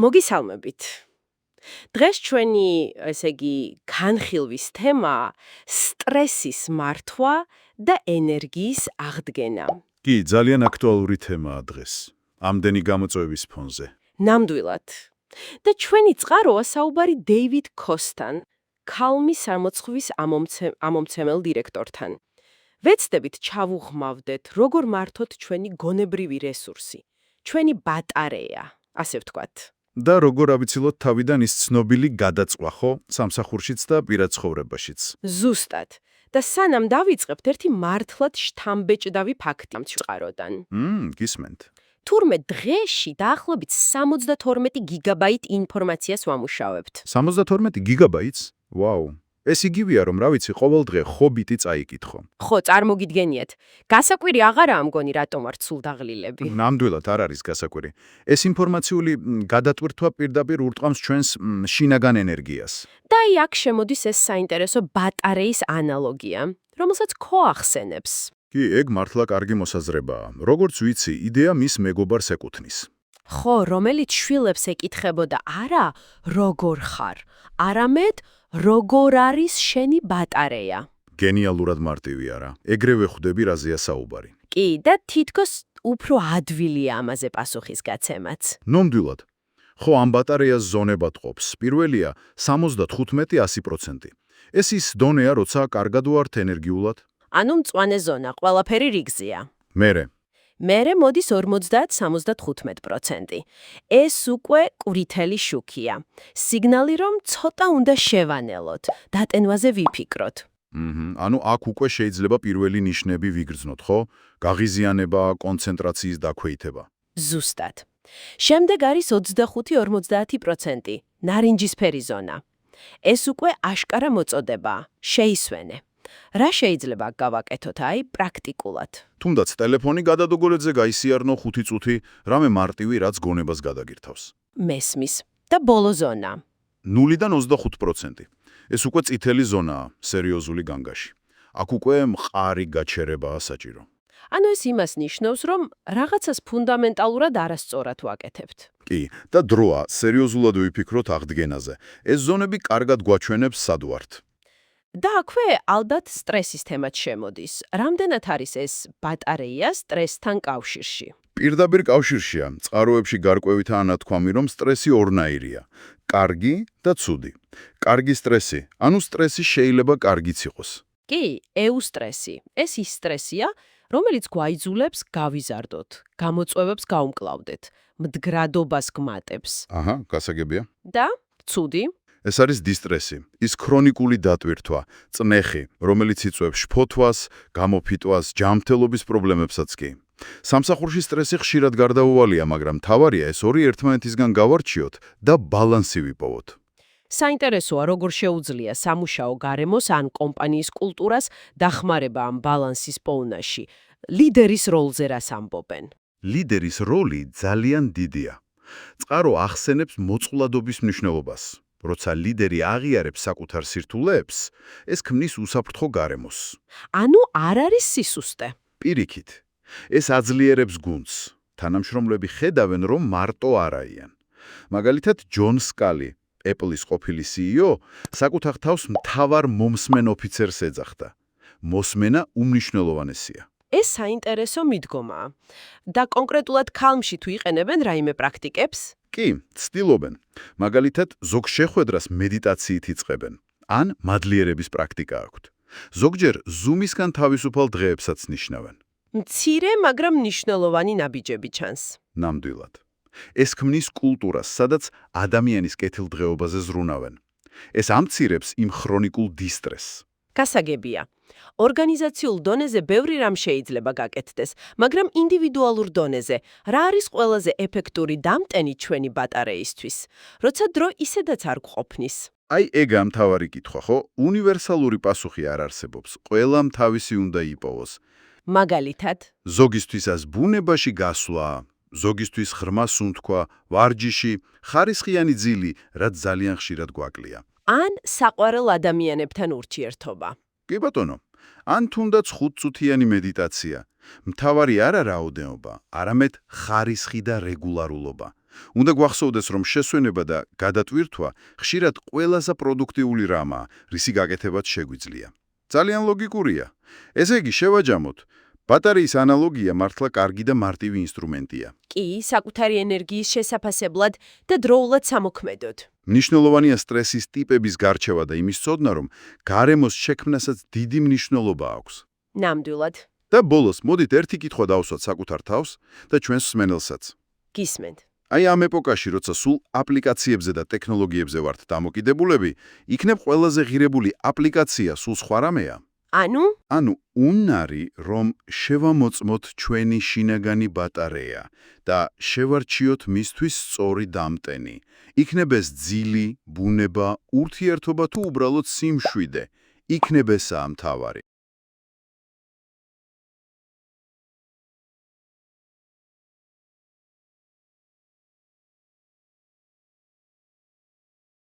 მოგისალმებით. დღეს ჩვენი, ესე იგი, განხილვის თემაა სტრესის მართვა და ენერგიის აღდგენა. კი, ძალიან აქტუალური თემაა დღეს. ამდენი გამოწვევის ფონზე. ნამდვილად. და ჩვენი წყაროა საუბარი დეივიდ ქოსთან, ქალმის სამოცხვის ამომცემელ დირექტორთან. ვეცდებით ჩავუღმავდეთ, როგორ მართოთ ჩვენი გონებრივი რესურსი, ჩვენი ბატარეა, ასე ვთქვათ. და როგორ ავიცილოთ თავიდან ის ცნობილი გადაწვა, ხო, სამსახურშიც და პირად ცხოვრებაშიც. ზუსტად. და სანამ დავიწყებთ, ერთი მართლად შთამბეჭდავი ფაქტი წყაროდან. გისმენთ. თურმე დღეში დაახლოებით 72 გიგაბაიტ ინფორმაციას ვამუშავებთ. 72 გიგაბაიტს? ვაუ. ეს იგივეა, რომ რა ვიცი, ყოველ დღე ხობიტი წაიკითხო. ხო, წარმოგიდგენიათ. გასაკვირი აღარაა მგონი, რატომ არ სულ დაღლილები. ნამდვილად არ არის გასაკვირი. ეს ინფორმაციული გადატვირთვა პირდაპირ ურტყამს ჩვენს შინაგან ენერგიას. და აი აქ შემოდის ეს საინტერესო ბატარეის ანალოგია, რომელსაც ხო ახსენებს. კი, ეგ მართლა კარგი მოსაზრებაა. როგორც ვიცი, იდეა მის მეგობარს ეკუთვნის. ხო, რომელიც შვილებს ეკითხებოდა არა როგორ ხარ, არამედ როგორ არის შენი ბატარეა. გენიალურად მარტივი არა. ეგრევე ხვდები რაზეა საუბარი. კი, და თითქოს უფრო ადვილია ამაზე პასუხის გაცემაც. ნამდვილად. ხო, ამ ბატარეას ზონებად ყოფს. პირველია 75-100%. ეს ის დონეა, როცა კარგად ვართ ენერგიულად. ანუ მწვანე ზონა, ყველაფერი რიგზეა. მერე მოდის 50-75%. ეს უკვე ყვითელი შუქია. სიგნალი, რომ ცოტა უნდა შევანელოთ, დატენვაზე ვიფიქროთ. ანუ აქ უკვე შეიძლება პირველი ნიშნები ვიგრძნოთ, ხო? გაღიზიანება, კონცენტრაციის დაქვეითება. ზუსტად. შემდეგ არის 25-50%, ნარინჯისფერი ზონა. ეს უკვე აშკარა მოწოდება, შეისვენე. რა შეიძლება გავაკეთოთ აი პრაქტიკულად? თუნდაც ტელეფონი გადადოგოლედზე გაისიარნო 5 წუთი, რამე მარტივი, რაც გონებას გადაგირთავს. მესმის. და ბოლო ზონა. 0-დან 25%. ეს უკვე წითელი ზონაა, სერიოზული განგაში. აქ უკვე მყარი გაჩერებაა საჭირო. ანუ ეს იმას ნიშნავს, რომ რაღაცას ფუნდამენტალურად არასწორად ვაკეთებთ. კი, და დროა, სერიოზულად ვიფიქროთ აღდგენაზე. ეს ზონები კარგად გვაჩვენებს სად ვართ. და აქვე ალბათ სტრესის თემაც შემოდის. რამდენად არის ეს ბატარეა სტრესთან კავშირში? პირდაპირ კავშირშია. წყაროებში გარკვევითაა ნათქვამი, რომ სტრესი ორნაირია. კარგი და ცუდი. კარგი სტრესი, ანუ სტრესი შეიძლება კარგიც იყოს. კი, ეუსტრესი. ეს ის სტრესია, რომელიც გვაიძულებს გავიზარდოთ, გამოწვევებს გავუმკლავდეთ, მდგრადობას გმატებს. გასაგებია. და ცუდი? ეს არის დისტრესი, ის ქრონიკული დატვირთვა, წნეხი, რომელიც იწვევს შფოთვას, გამოფიტვას, ჯანმრთელობის პრობლემებსაც კი. სამსახურში სტრესი ხშირად გარდაუვალია, მაგრამ მთავარია ეს ორი ერთმანეთისგან გავარჩიოთ და ბალანსი ვიპოვოთ. საინტერესოა, როგორ შეუძლია სამუშაო გარემოს ან კომპანიის კულტურას დახმარება ამ ბალანსის პოვნაში. ლიდერის როლზე რას ამბობენ? ლიდერის როლი ძალიან დიდია. წყარო ახსენებს მოწყვლადობის მნიშვნელობას. როცა ლიდერი აღიარებს საკუთარ სირთულეებს, ეს ქმნის უსაფრთხო გარემოს. ანუ არ არის სისუსტე. პირიქით, ეს აძლიერებს გუნდს. თანამშრომლები ხედავენ, რომ მარტო არაიან. მაგალითად, ჯონ სკალი, Apple-ის ყოფილი CEO, საკუთარ თავს მთავარ მომსმენ ოფიცერს ეძახდა. მოსმენა უმნიშვნელოვანესია. ეს საინტერესო მიდგომაა. და კონკრეტულად ქალმში თუ იყენებენ რაიმე პრაქტიკებს? კი, ცდილობენ. მაგალითად, ზოგ შეხვედრას მედიტაციით იწყებენ, ან მადლიერების პრაქტიკა აქვთ. ზოგჯერ ზუმისგან თავისუფალ დღეებსაც ნიშნავენ. მცირე, მაგრამ მნიშვნელოვანი ნაბიჯები ჩანს. ნამდვილად. ეს ქმნის კულტურას, სადაც ადამიანის კეთილდღეობაზე ზრუნავენ. ეს ამცირებს იმ ქრონიკულ დისტრესს. გასაგებია. ორგანიზაციულ დონეზე ბევრი რამ შეიძლება გაკეთდეს, მაგრამ ინდივიდუალურ დონეზე რა არის ყველაზე ეფექტური დამტენი ჩვენი ბატარეისთვის, როცა დრო ისედაც არ გყოფნის? აი ეგა მთავარი კითხვა, ხო? უნივერსალური პასუხი არ არსებობს. ყველამ თავისი უნდა იპოვოს. მაგალითად, ზოგისთვისაც ბუნებაში გასვლა, ზოგისთვის ღრმა სუნთქვა, ვარჯიში, ხარისხიანი ძილი, რაც ძალიან ხშირად გვაკლია. ან საყვარელ ადამიანებთან ურთიერთობა. კი ბატონო, ან თუნდაც 5-წუთიანი მედიტაცია. მთავარი არა რაოდენობა, არამედ ხარისხი და რეგულარულობა. უნდა გვახსოვდეს, რომ შესვენება და გადატვირთვა ხშირად ყველაზე პროდუქტიული რამაა, რისი გაკეთებაც შეგვიძლია. ძალიან ლოგიკურია. ესე იგი, შევაჯამოთ. ბატარეის ანალოგია მართლა კარგი და მარტივი ინსტრუმენტია. კი, საკუთარი ენერგიის შესაფასებლად და დროულად სამოქმედოდ. მნიშვნელოვანია სტრესის ტიპების გარჩევა და იმის ცოდნა, რომ გარემოს შექმნასაც დიდი მნიშვნელობა აქვს. ნამდვილად. და ბოლოს, მოდით ერთი კითხვა დავსვათ საკუთარ თავს და ჩვენს მსმენელსაც. გისმენთ. აი ამ ეპოქაში, როცა სულ აპლიკაციებზე და ტექნოლოგიებზე ვართ დამოკიდებულები, იქნებ ყველაზე ღირებული აპლიკაცია სულ სხვა რამეა. ანუ უნარი, რომ შევამოწმოთ ჩვენი შინაგანი ბატარეა და შევარჩიოთ მისთვის სწორი დამტენი. იქნებ ეს ძილი, ბუნება, ურთიერთობა თუ უბრალოდ სიმშვიდე. იქნებ ესაა მთავარი.